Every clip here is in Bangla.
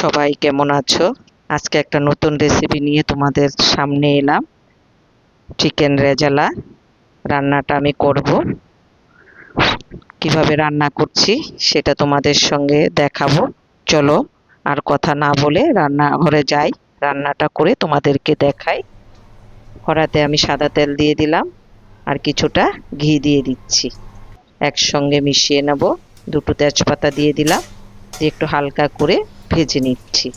সবাই কেমন আছো? আজকে একটা নতুন রেসিপি নিয়ে তোমাদের সামনে এলাম। চিকেন রেজালা রান্নাটা আমি করব। কিভাবে রান্না করছি সেটা তোমাদের সঙ্গে দেখাবো। চলো আর কথা না বলে রান্নাঘরে যাই, রান্নাটা করে তোমাদেরকে দেখাই। কড়াতে আমি সাদা তেল দিয়ে দিলাম আর কিছুটা ঘি দিয়ে দিচ্ছি। একসঙ্গে মিশিয়ে নেব। দুটো তেজপাতা দিয়ে দিলাম, দিয়ে একটু হালকা করে ভেজে নিচ্ছি।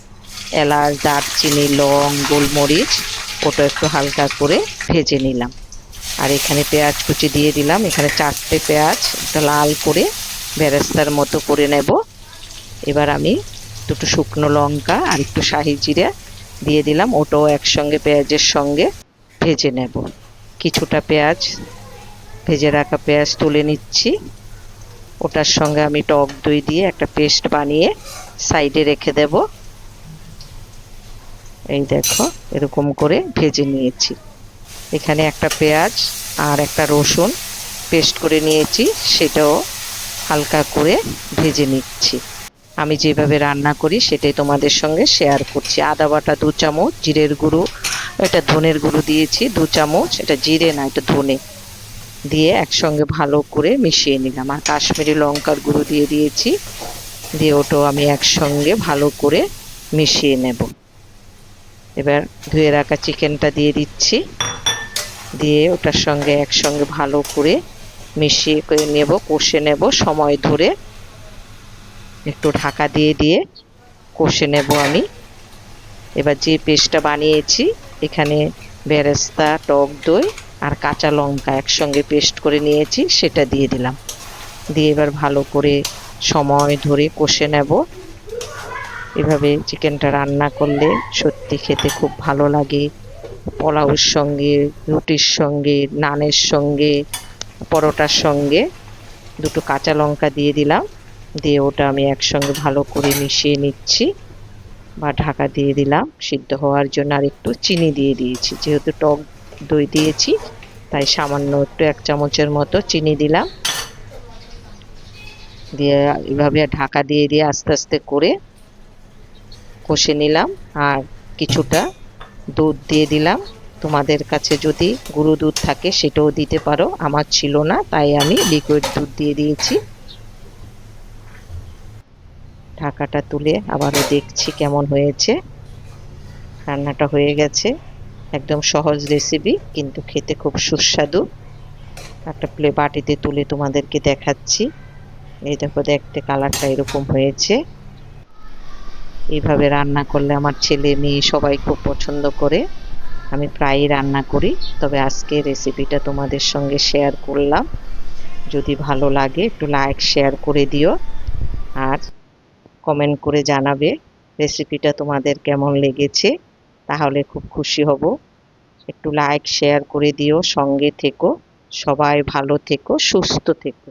এলাচ, দারচিনি, লং, গোলমরিচ ওটা একটু হালকা করে ভেজে নিলাম। আর এখানে পেঁয়াজ কুচি দিয়ে দিলাম। এখানে 4টে পেঁয়াজ একটা লাল করে বেরেস্তার মতো করে নেব। এবার আমি দুটো শুকনো লঙ্কা আর একটু শাহি জিরা দিয়ে দিলাম, ওটাও একসঙ্গে পেঁয়াজের সঙ্গে ভেজে নেব। কিছুটা পেঁয়াজ, ভেজে রাখা পেঁয়াজ তুলে নিচ্ছি। ওটার সঙ্গে আমি টক দই দিয়ে একটা পেস্ট বানিয়ে সাইডে রেখে দেব। এই দেখো এরকম করে ভেজে নিয়েছি। এখানে একটা পেঁয়াজ আর একটা রসুন পেস্ট করে নিয়েছি, সেটাও হালকা করে ভেজে নিচ্ছি। আমি যেভাবে রান্না করি সেটাই তোমাদের সঙ্গে শেয়ার করছি। আদা বাটা 2 চামচ, জিরের গুঁড়ো, এটা ধনের গুঁড়ো দিয়েছি 2 চামচ, এটা জিরে না এটা ধনে, দিয়ে একসঙ্গে ভালো করে মিশিয়ে নিলাম। আর কাশ্মীরি লঙ্কার গুঁড়ো দিয়ে দিয়েছি, দিয়ে ওটাও আমি একসঙ্গে ভালো করে মিশিয়ে নেব। এবার ধুয়ে রাখা চিকেনটা দিয়ে দিচ্ছি, দিয়ে ওটার সঙ্গে একসঙ্গে ভালো করে মিশিয়ে করে নেব, কষে নেব সময় ধরে। একটু ঢাকা দিয়ে দিয়ে কষে নেব আমি। এবার যে পেস্টটা বানিয়েছি, এখানে বেরেস্তা, টক দই আর কাঁচা লঙ্কা একসঙ্গে পেস্ট করে নিয়েছি, সেটা দিয়ে দিলাম। দিয়ে এবার ভালো করে সময় ধরে কষে নেব। এভাবে চিকেনটা রান্না করলে সত্যি খেতে খুব ভালো লাগে। পোলাওয়ের সঙ্গে, রুটির সঙ্গে, নানের সঙ্গে, পরোটার সঙ্গে। দুটো কাঁচা লঙ্কা দিয়ে দিলাম, দিয়ে ওটা আমি একসঙ্গে ভালো করে মিশিয়ে নিচ্ছি বা ঢাকা দিয়ে দিলাম সিদ্ধ হওয়ার জন্য। আর একটু চিনি দিয়ে দিয়েছি, যেহেতু টক দই দিয়েছি তাই সামান্য একটু 1 চামচের মতো চিনি দিলাম। দিয়ে এভাবে ঢাকা দিয়ে দিয়ে আস্তে আস্তে করে কষে নিলাম। আর কিছুটা দুধ দিয়ে দিলাম। তোমাদের কাছে যদি গুঁড়ো দুধ থাকে সেটাও দিতে পারো, আমার ছিল না তাই আমি লিকুইড দুধ দিয়ে দিয়েছি। ঢাকাটা তুলে আবারও দেখছি কেমন হয়েছে। রান্নাটা হয়ে গেছে। একদম সহজ রেসিপি কিন্তু খেতে খুব সুস্বাদু। একটা বাটিতে তুলে তোমাদেরকে দেখাচ্ছি। এই দেখো, দেখতে কালারটা এরকম হয়েছে। এইভাবে রান্না করলে আমার ছেলে মেয়ে সবাই খুব পছন্দ করে। আমি প্রায়ই রান্না করি, তবে আজকে রেসিপিটা তোমাদের সঙ্গে শেয়ার করলাম। যদি ভালো লাগে একটু লাইক শেয়ার করে দিও, আর কমেন্ট করে জানাবে রেসিপিটা তোমাদের কেমন লেগেছে, তাহলে খুব খুশি হব। একটু লাইক শেয়ার করে দিও, সঙ্গে থেকো। সবাই ভালো থেকো, সুস্থ থেকো।